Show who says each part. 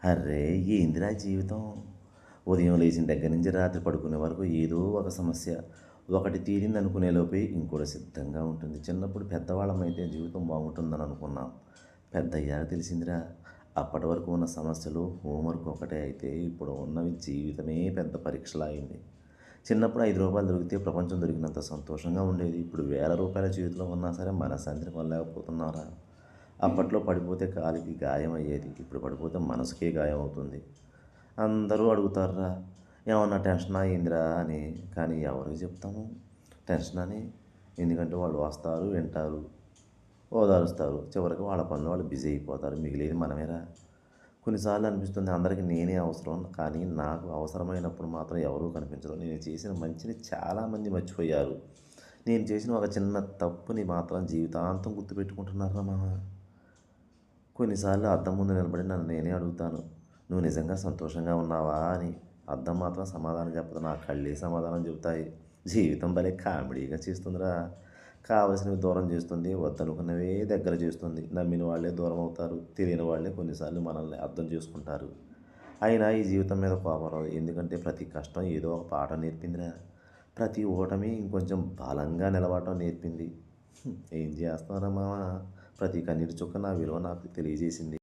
Speaker 1: Array! ఏందిరా జీవితం? ఉదయం లేచిన దగ్గర నుంచి రాత్రి పడుకునే వరకు ఏదో ఒక సమస్య. ఒకటి తీరిందనుకునేలోపే ఇంకోటి సిద్ధంగా ఉంటుంది. చిన్నప్పుడు పెద్దవాళ్ళమైతే జీవితం బాగుంటుందని అనుకున్నాం. పెద్దయ్యాక తెలిసిందిరా, అప్పటి వరకు ఉన్న సమస్యలు హోంవర్క్ ఒకటే అయితే ఇప్పుడు ఉన్నవి జీవితమే పెద్ద పరీక్షలా అయింది. చిన్నప్పుడు రూ. 5 దొరికితే ప్రపంచం దొరికినంత సంతోషంగా ఉండేది. ఇప్పుడు రూ. 1000 చేతిలో ఉన్నా సరే మనశ్శాంతిని పొందలేకపోతున్నారా? అప్పట్లో పడిపోతే కాలికి గాయం అయ్యేది. ఇప్పుడు పడిపోతే మనసుకే గాయం అవుతుంది. అందరూ అడుగుతార్రా, ఏమన్నా టెన్షనా ఏందిరా అని. కానీ ఎవరికి చెప్తాము టెన్షన్ అని? ఎందుకంటే వాళ్ళు వస్తారు, వింటారు, ఓదారుస్తారు. చివరికి వాళ్ళ పనిలో వాళ్ళు బిజీ అయిపోతారు. మిగిలేది మనమేరా. కొన్నిసార్లు అనిపిస్తుంది అందరికీ నేనే అవసరం, కానీ నాకు అవసరమైనప్పుడు మాత్రం ఎవరూ కనిపించరు. నేను చేసిన మంచిని చాలామంది మర్చిపోయారు. నేను చేసిన ఒక చిన్న తప్పుని మాత్రం జీవితాంతం గుర్తుపెట్టుకుంటున్నారా మామ. కొన్నిసార్లు అద్దం ముందు నిలబడి నన్ను నేనే అడుగుతాను, నువ్వు నిజంగా సంతోషంగా ఉన్నావా అని. అద్దం మాత్రం సమాధానం చెప్పదు, నా కళ్ళే సమాధానం చెబుతాయి. జీవితం భలే కామెడీగా చేస్తుందిరా. కావలసినవి దూరం చేస్తుంది, వద్దనుకున్నవే దగ్గర చేస్తుంది. నమ్మిన వాళ్ళే దూరం అవుతారు, తెలియని వాళ్ళే కొన్నిసార్లు మనల్ని అర్థం చేసుకుంటారు. అయినా ఈ జీవితం మీద కోపం రాదు, ఎందుకంటే ప్రతి కష్టం ఏదో ఒక పాఠం నేర్పిందిరా. ప్రతి ఓటమి ఇంకొంచెం బలంగా నిలబడటం నేర్పింది. ఏం చేస్తావురా మామ, ప్రతి కన్నీటి చుక్క నా విలువ నాకు తెలియజేసింది.